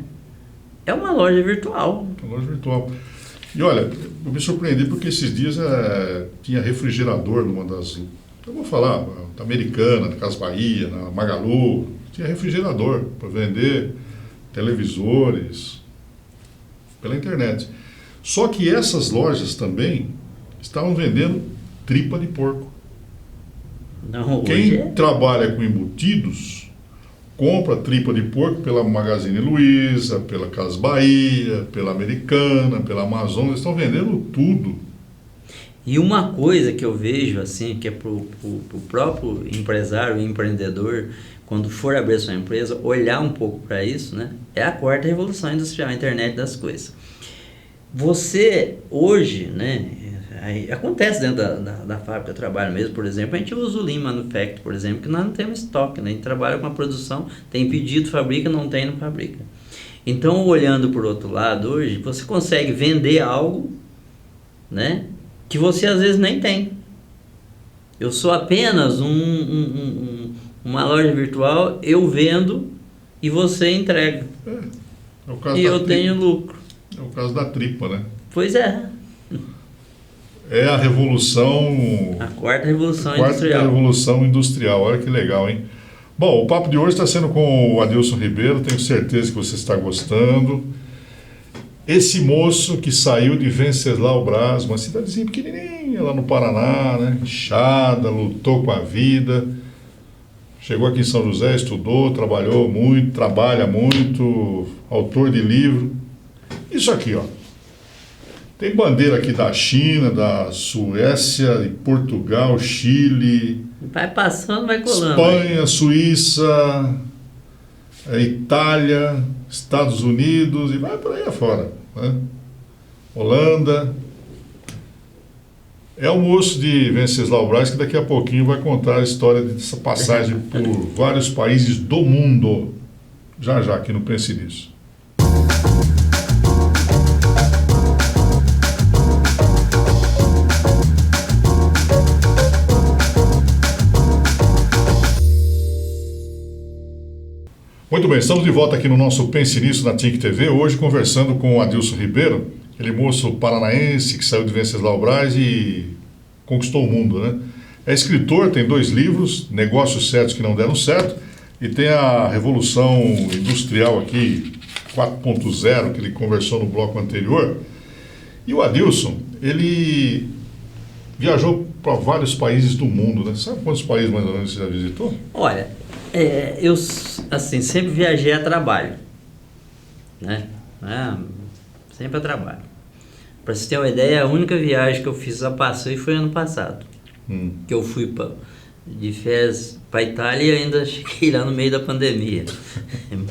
É uma loja virtual. Uma loja virtual. E olha, eu me surpreendi porque esses dias tinha refrigerador numa das... Eu vou falar, da Americana, da Casa Bahia, na Magalu, tinha refrigerador para vender televisores pela internet. Só que essas lojas também estavam vendendo tripa de porco. Não, Quem trabalha com embutidos compra tripa de porco pela Magazine Luiza, pela Casa Bahia, pela Americana, pela Amazon, eles estão vendendo tudo. E uma coisa que eu vejo assim, que é para o próprio empresário e empreendedor, quando for abrir sua empresa, olhar um pouco para isso, né? É a quarta revolução industrial, a internet das coisas. Você hoje, né? Aí, acontece dentro da fábrica, eu trabalho mesmo, por exemplo, a gente usa o Lean Manufacturing, por exemplo, que nós não temos estoque, né? A gente trabalha com a produção, tem pedido, fabrica, não tem, não fabrica. Então, olhando por outro lado, hoje, você consegue vender algo, né, que você às vezes nem tem. Eu sou apenas uma loja virtual, eu vendo e você entrega. É o caso e da eu tripa. Tenho lucro. É o caso da tripa, né? Pois é. É a revolução... A quarta revolução industrial. Quarta revolução industrial, olha que legal, hein? Bom, o papo de hoje está sendo com o Adilson Ribeiro, tenho certeza que você está gostando. Esse moço que saiu de Venceslau Braz, uma cidadezinha pequenininha lá no Paraná, né? Inchada, lutou com a vida, chegou aqui em São José, estudou, trabalhou muito, trabalha muito, autor de livro. Isso aqui, ó. Tem bandeira aqui da China, da Suécia, de Portugal, Chile... Vai passando, vai colando. Espanha, Suíça, Itália, Estados Unidos e vai por aí afora, né? Holanda. É o moço de Venceslau Braz que daqui a pouquinho vai contar a história dessa passagem por vários países do mundo. Já aqui no Pense Nisso. Muito bem, estamos de volta aqui no nosso Pense Nisso na Think TV, hoje conversando com o Adilson Ribeiro, aquele moço paranaense que saiu de Venceslau Braz e conquistou o mundo, né? É escritor, tem 2 livros, Negócios Certos que Não Deram Certo, e tem a Revolução Industrial aqui, 4.0, que ele conversou no bloco anterior. E o Adilson, ele viajou para vários países do mundo, né? Sabe quantos países mais ou menos você já visitou? Olha, Eu, assim, sempre viajei a trabalho, né? Sempre a trabalho. Para você ter uma ideia, a única viagem que eu fiz a passeio foi ano passado. Que eu fui de férias para Itália e ainda cheguei lá no meio da pandemia.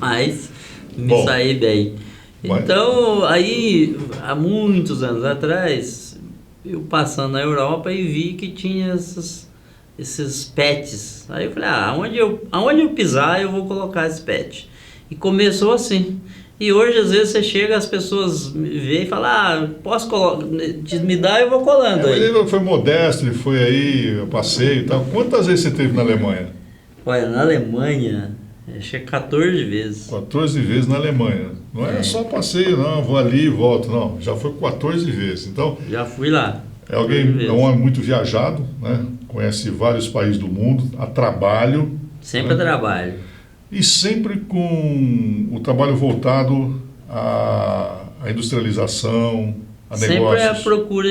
Mas me saí bem. Então, aí, há muitos anos atrás, eu passando na Europa e vi que tinha esses pets. Aí eu falei, aonde eu pisar eu vou colocar esse pet. E começou assim. E hoje, às vezes, você chega, as pessoas me veem e falam, posso colocar, me dá, eu vou colando aí. Ele foi modesto, ele foi aí, passeio e tal. Quantas vezes você esteve na Alemanha? Olha, na Alemanha, achei 14 vezes. 14 vezes na Alemanha. Não é só passeio, não, vou ali e volto, não. Já foi 14 vezes. Então, já fui lá. É um homem muito viajado, né? Conhece vários países do mundo, a trabalho. Sempre a trabalho. E sempre com o trabalho voltado à industrialização, a sempre negócios. Sempre a procura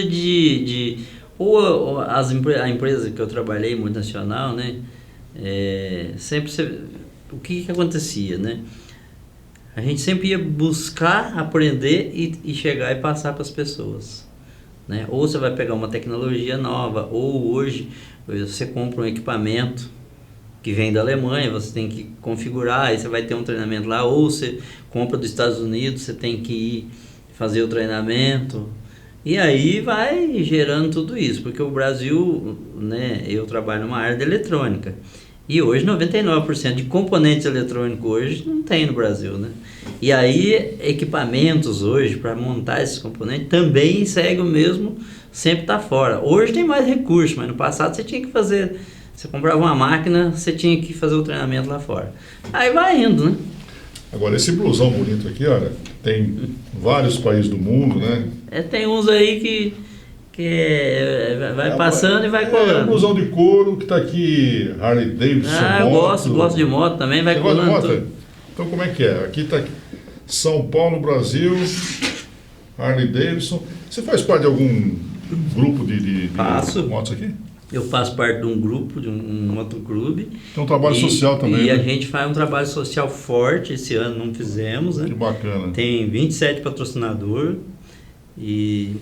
ou a empresa que eu trabalhei, multinacional, né? O que acontecia, né? A gente sempre ia buscar aprender e chegar e passar para as pessoas, né? Ou você vai pegar uma tecnologia nova, ou hoje você compra um equipamento que vem da Alemanha, você tem que configurar, aí você vai ter um treinamento lá, ou você compra dos Estados Unidos, você tem que ir fazer o treinamento, e aí vai gerando tudo isso, porque o Brasil, né, eu trabalho numa área de eletrônica, e hoje 99% de componentes eletrônicos hoje não tem no Brasil, né? E aí equipamentos hoje para montar esses componentes também segue o mesmo, sempre está fora. Hoje tem mais recursos, mas no passado você tinha que fazer... Você comprava uma máquina, você tinha que fazer o treinamento lá fora. Aí vai indo, né? Agora, esse blusão bonito aqui, olha, tem vários países do mundo, né? Tem uns aí que vai passando e vai colando. É um blusão de couro que está aqui, Harley Davidson, moto. Eu gosto de moto também, vai colando. Você gosta de moto? Então, como é que é? Aqui está São Paulo, Brasil, Harley Davidson. Você faz parte de algum grupo de motos aqui? Eu faço parte de um grupo, de um motoclube. Tem um trabalho social também, E né? a gente faz um trabalho social forte, esse ano não fizemos, né? Que bacana. Tem 27 patrocinadores, e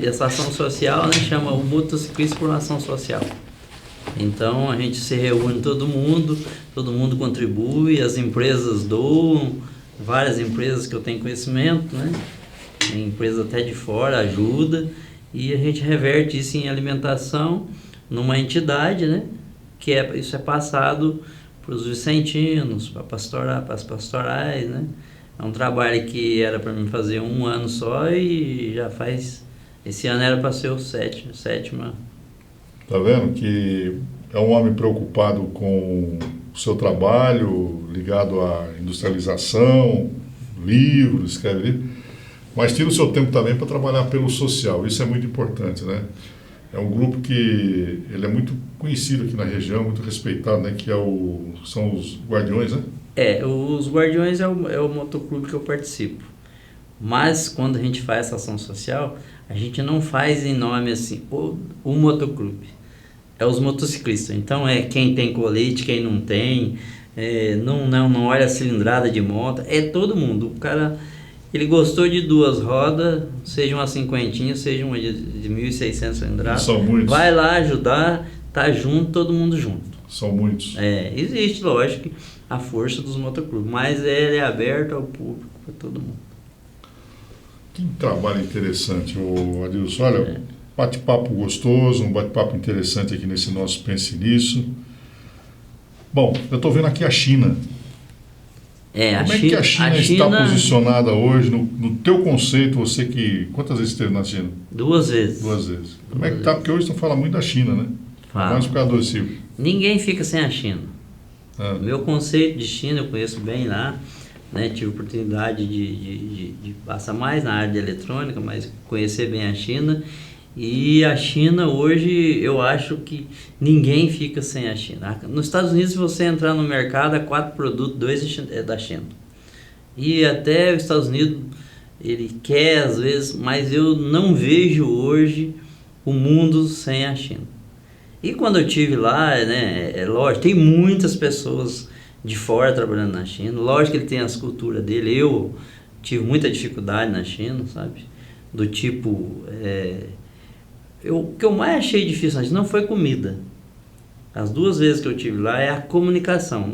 essa ação social, né, chama o Motociclista por Ação Social. Então a gente se reúne todo mundo contribui, as empresas doam, várias empresas que eu tenho conhecimento, né? Tem empresa até de fora, ajuda. E a gente reverte isso em alimentação numa entidade, né? Isso é passado para os vicentinos, para as pastorais, né? É um trabalho que era para mim fazer um ano só e já faz... Esse ano era para ser o sétima. Tá vendo que é um homem preocupado com o seu trabalho, ligado à industrialização, livros, escreve livro. Mas tira o seu tempo também para trabalhar pelo social, isso é muito importante, né? É um grupo que ele é muito conhecido aqui na região, muito respeitado, né? Que são os Guardiões, né? Os Guardiões é o motoclube que eu participo. Mas quando a gente faz essa ação social, a gente não faz em nome assim, o motoclube. É os motociclistas. Então é quem tem colete, quem não tem, não olha a cilindrada de moto, é todo mundo. O cara... Ele gostou de duas rodas, seja uma cinquentinha, seja uma de 1.600 cilindradas. São muitos. Vai lá ajudar, tá junto, todo mundo junto. São muitos. Existe, lógico, a força dos motoclubes, mas ele é aberto ao público, para todo mundo. Que trabalho interessante, Adilson. Olha, bate-papo gostoso, um bate-papo interessante aqui nesse nosso Pense Nisso. Bom, eu estou vendo aqui a China. Como é que a China está posicionada hoje, no teu conceito, você que... Quantas vezes esteve na China? 2 vezes. 2 vezes. Como é que está? Porque hoje estão falando muito da China, né? Fala. Mais por causa do Silvio. Ninguém fica sem a China. Meu conceito de China, eu conheço bem lá, né? Tive oportunidade de passar mais na área de eletrônica, mas conhecer bem a China. E a China hoje, eu acho que ninguém fica sem a China. Nos Estados Unidos, se você entrar no mercado, há 4 produtos, 2 é da China. E até os Estados Unidos, ele quer às vezes, mas eu não vejo hoje o mundo sem a China. E quando eu tive lá, né, é lógico, tem muitas pessoas de fora trabalhando na China. Lógico que ele tem as culturas dele. Eu tive muita dificuldade na China, sabe? Do tipo, o que eu mais achei difícil na China não foi comida. As 2 vezes que eu tive lá é a comunicação.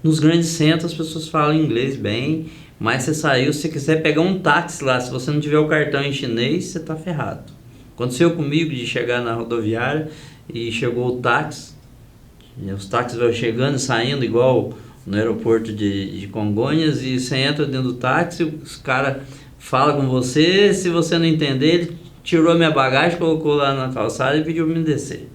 Nos grandes centros as pessoas falam inglês bem, mas você saiu, se você quiser pegar um táxi lá, se você não tiver o cartão em chinês, você está ferrado. Aconteceu comigo de chegar na rodoviária e chegou o táxi, os táxis vão chegando e saindo igual no aeroporto de Congonhas, e você entra dentro do táxi, os caras falam com você, se você não entender, ele tirou minha bagagem, colocou lá na calçada e pediu para me descer.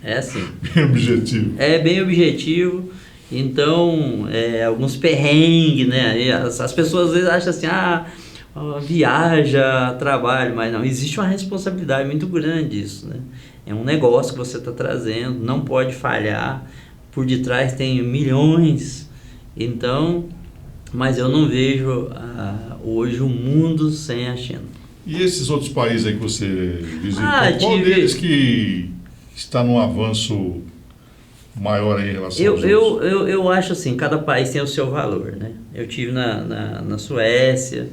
É assim. Bem objetivo. É bem objetivo. Então, alguns perrengues, né? As pessoas às vezes acham assim, viaja, trabalha, mas não, existe uma responsabilidade muito grande isso, né? É um negócio que você está trazendo, não pode falhar, por detrás tem milhões, então, mas eu não vejo hoje o mundo sem a China. E esses outros países aí que você visitou, qual deles que está num avanço maior aí em relação aos outros? Eu acho assim, cada país tem o seu valor, né? Eu tive na Suécia,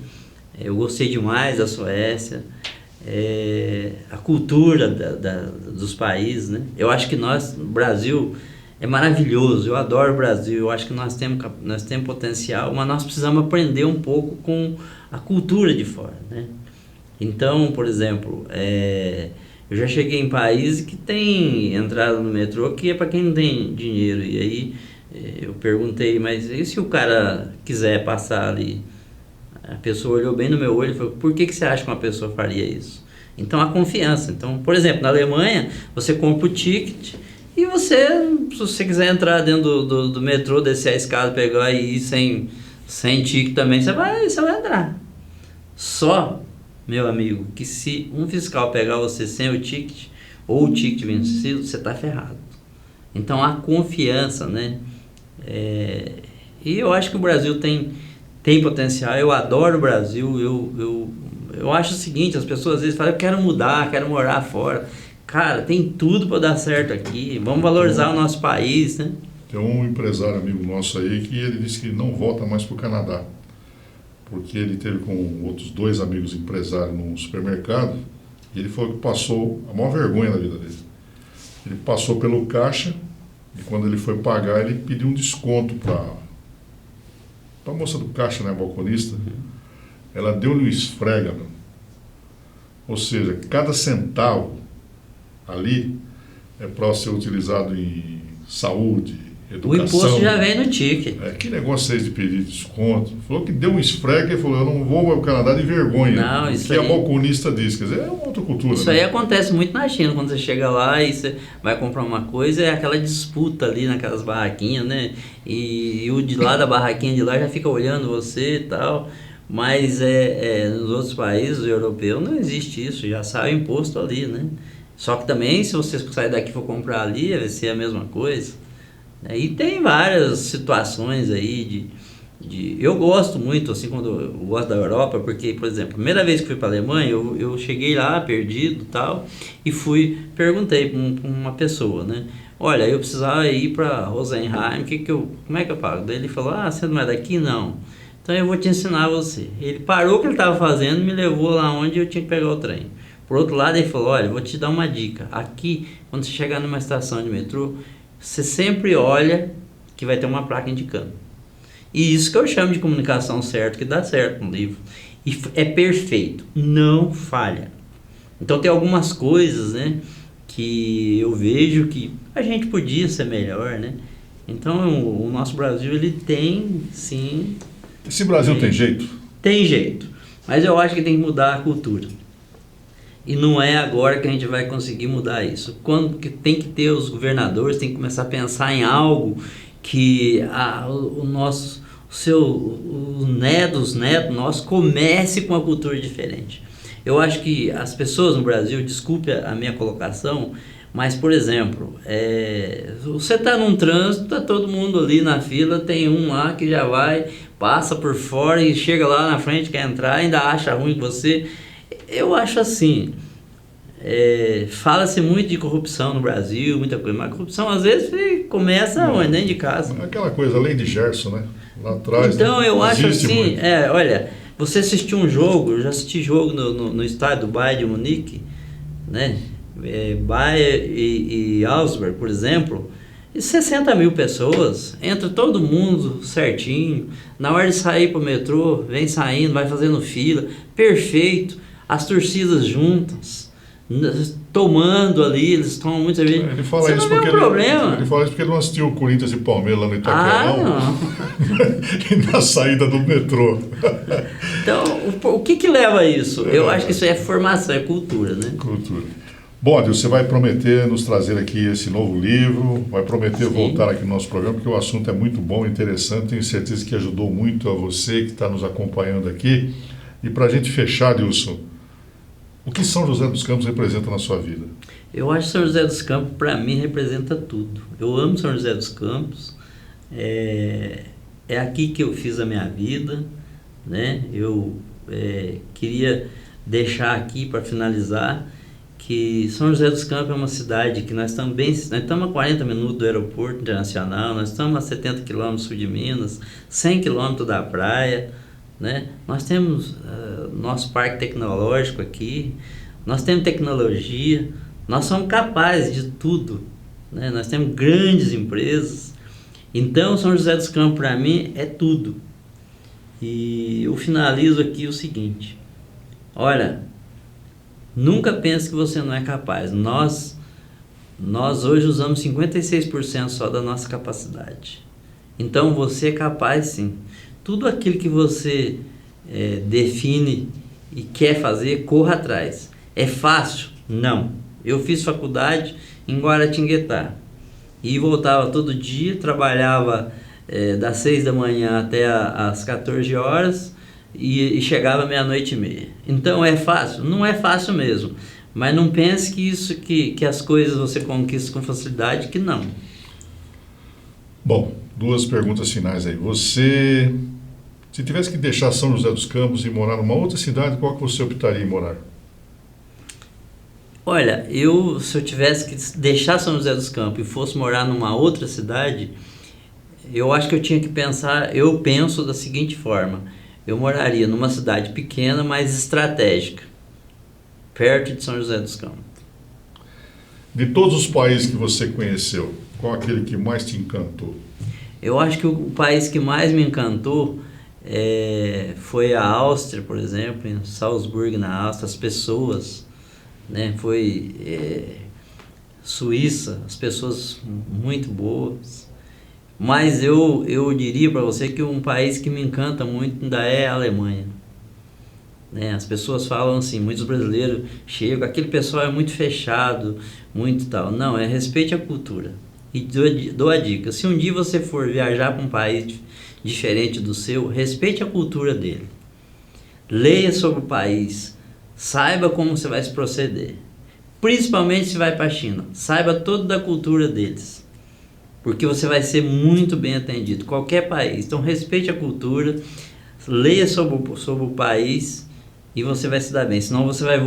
eu gostei demais da Suécia, a cultura dos países, né? Eu acho que o Brasil é maravilhoso, eu adoro o Brasil, eu acho que nós temos potencial, mas nós precisamos aprender um pouco com a cultura de fora, né? Então, por exemplo, eu já cheguei em países que tem entrada no metrô que é para quem não tem dinheiro. E aí eu perguntei, mas e se o cara quiser passar ali? A pessoa olhou bem no meu olho e falou, por que você acha que uma pessoa faria isso? Então, a confiança. Então, por exemplo, na Alemanha, você compra o ticket e você, se você quiser entrar dentro do metrô, descer a escada, pegar e ir sem ticket também, você vai entrar. Só, meu amigo, que se um fiscal pegar você sem o ticket, ou o ticket vencido, você está ferrado. Então, a confiança, né? E eu acho que o Brasil tem potencial, eu adoro o Brasil, eu acho o seguinte, as pessoas às vezes falam, eu quero mudar, quero morar fora. Cara, tem tudo para dar certo aqui, vamos valorizar o nosso país, né? Tem um empresário amigo nosso aí que ele disse que não volta mais para o Canadá, porque ele teve com outros 2 amigos empresários num supermercado, e ele falou que passou a maior vergonha da vida dele. Ele passou pelo caixa, e quando ele foi pagar, ele pediu um desconto para a moça do caixa, né, a balconista. Ela deu-lhe um esfrega, meu. Ou seja, cada centavo ali é para ser utilizado em saúde, educação. O imposto já vem no ticket. Que negócio é esse de pedir desconto? Falou que deu um esfrega e falou, eu não vou para o Canadá de vergonha. Não, isso que aí, a balconista diz, quer dizer, é uma outra cultura. Isso, né? Aí acontece muito na China, quando você chega lá e você vai comprar uma coisa, é aquela disputa ali naquelas barraquinhas, né? E o de lá da barraquinha de lá já fica olhando você e tal. Mas nos outros países europeus não existe isso, já sai o imposto ali, né? Só que também, se você sair daqui e for comprar ali, vai ser a mesma coisa. E tem várias situações aí eu gosto muito, assim, quando eu gosto da Europa, porque, por exemplo, a primeira vez que fui para a Alemanha, eu cheguei lá, perdido e tal, e perguntei para uma pessoa, né? Olha, eu precisava ir para Rosenheim, como é que eu pago? Daí ele falou, você não é daqui? Não. Então eu vou te ensinar você. Ele parou o que ele estava fazendo e me levou lá onde eu tinha que pegar o trem. Por outro lado, ele falou, olha, vou te dar uma dica. Aqui, quando você chegar numa estação de metrô, você sempre olha que vai ter uma placa indicando. E isso que eu chamo de comunicação certa, que dá certo no livro. E é perfeito, não falha. Então tem algumas coisas, né, que eu vejo que a gente podia ser melhor, né? Então o nosso Brasil, ele tem, sim... Esse Brasil tem jeito? Tem jeito, mas eu acho que tem que mudar a cultura. E não é agora que a gente vai conseguir mudar isso. Quando que tem que ter os governadores, tem que começar a pensar em algo que os netos nossos comece com uma cultura diferente. Eu acho que as pessoas no Brasil, desculpe a minha colocação, mas, por exemplo, você está num trânsito, está todo mundo ali na fila, tem um lá que já passa por fora e chega lá na frente, quer entrar, ainda acha ruim que você... Eu acho assim, Fala-se muito de corrupção no Brasil, muita coisa, mas a corrupção às vezes começa dentro de casa. Aquela coisa, além de Gerson, né? Lá atrás. Então, né? eu acho Existe assim, muito. olha, você assistiu um jogo, eu já assisti jogo no estádio do Bayern de Munique, né? Bayern e Augsburg, por exemplo, e 60 mil pessoas, entra todo mundo certinho, na hora de sair para o metrô, vem saindo, vai fazendo fila, perfeito, as torcidas juntas, tomando ali, eles tomam muito cerveja. Ele fala Você isso não vê porque um problema. ele fala isso porque ele não assistiu o Corinthians e Palmeiras lá no Itaquerão. Não. E na saída do metrô. Então, o que leva a isso? Eu acho que isso é formação, é cultura, né? Cultura. Bom, Adilson, você vai prometer nos trazer aqui esse novo livro, vai prometer Sim. voltar aqui no nosso programa, porque o assunto é muito bom, interessante, tenho certeza que ajudou muito a você que está nos acompanhando aqui. E para a gente fechar, Adilson, o que São José dos Campos representa na sua vida? Eu acho que São José dos Campos, para mim, representa tudo. Eu amo São José dos Campos, é aqui que eu fiz a minha vida, né? Eu queria deixar aqui, para finalizar, que São José dos Campos é uma cidade que nós estamos a 40 minutos do aeroporto internacional, nós estamos a 70 quilômetros sul de Minas, 100 quilômetros da praia, né? Nós temos nosso parque tecnológico aqui, nós temos tecnologia, nós somos capazes de tudo, né? Nós temos grandes empresas. Então, São José dos Campos, para mim, é tudo. E eu finalizo aqui o seguinte: olha, nunca pense que você não é capaz. Nós hoje usamos 56% só da nossa capacidade. Então, você é capaz, sim. Tudo aquilo que você define e quer fazer, corra atrás. É fácil? Não. Eu fiz faculdade em Guaratinguetá e voltava todo dia, trabalhava das 6 da manhã até as 14 horas e chegava meia-noite e meia. Então é fácil? Não é fácil mesmo, mas não pense que as coisas você conquista com facilidade, que não. Bom, duas perguntas finais aí. Você, se tivesse que deixar São José dos Campos e morar numa outra cidade, qual que você optaria em morar? Olha, se eu tivesse que deixar São José dos Campos e fosse morar numa outra cidade, eu acho que eu tinha que pensar, eu penso da seguinte forma: eu moraria numa cidade pequena, mas estratégica, perto de São José dos Campos. De todos os países que você conheceu, qual aquele que mais te encantou? Eu acho que o país que mais me encantou foi a Áustria, por exemplo, em Salzburgo, na Áustria, as pessoas, né? Foi Suíça, as pessoas muito boas. Mas eu diria para você que um país que me encanta muito ainda é a Alemanha. Né? As pessoas falam assim, muitos brasileiros chegam, aquele pessoal é muito fechado, muito tal. Não, respeite a cultura. E dou a dica: se um dia você for viajar para um país diferente do seu, respeite a cultura dele. Leia sobre o país, saiba como você vai se proceder. Principalmente se vai para a China, saiba toda da cultura deles, porque você vai ser muito bem atendido, qualquer país. Então respeite a cultura, leia sobre o país e você vai se dar bem. Senão você vai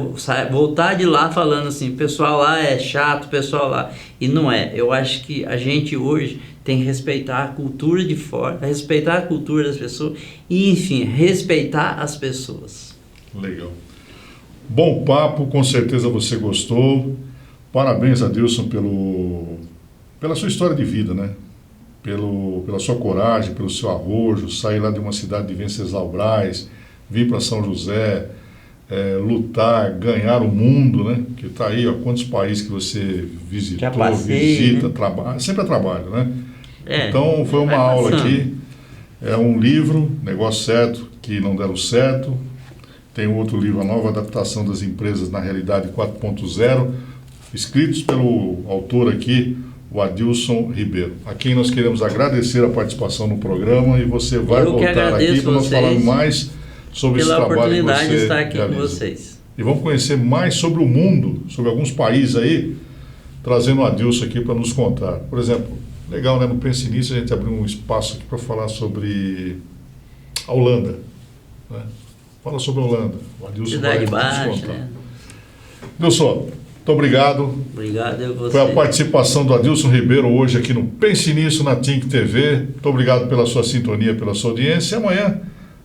voltar de lá falando assim, pessoal lá é chato, pessoal lá. E não é. Eu acho que a gente hoje tem que respeitar a cultura de fora, respeitar a cultura das pessoas e, enfim, respeitar as pessoas. Legal. Bom papo, com certeza você gostou. Parabéns, Adilson, pela sua história de vida, né? Pela sua coragem, pelo seu arrojo, sair lá de uma cidade de Venceslau Braz, vir para São José, lutar, ganhar o mundo, né? Que está aí, ó, quantos países que você visitou, visita, né? Trabalha, sempre é trabalho, né? Então foi uma aula aqui, é um livro, Negócio Certo, que não deram certo. Tem outro livro, A Nova Adaptação das Empresas na Realidade 4.0, escritos pelo autor aqui, o Adilson Ribeiro, a quem nós queremos agradecer a participação no programa, e você vai voltar aqui para nós falar mais sobre esse trabalho que você pela oportunidade de estar aqui realiza. Com vocês. E vamos conhecer mais sobre o mundo, sobre alguns países aí, trazendo o Adilson aqui para nos contar. Por exemplo, legal, né? No Pense Nisso a gente abriu um espaço aqui para falar sobre a Holanda, né? Fala sobre a Holanda. O Adilson Cidade vai Baixa, nos contar. né? Adilson, Muito obrigado. Obrigado a você. Foi a participação do Adilson Ribeiro hoje aqui no Pense Nisso na Think TV. Muito obrigado pela sua sintonia, pela sua audiência. Amanhã,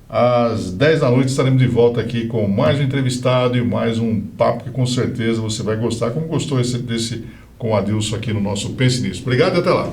às 10 da noite, estaremos de volta aqui com mais um entrevistado e mais um papo que com certeza você vai gostar, como gostou desse com o Adilson aqui no nosso Pense Nisso. Obrigado e até lá.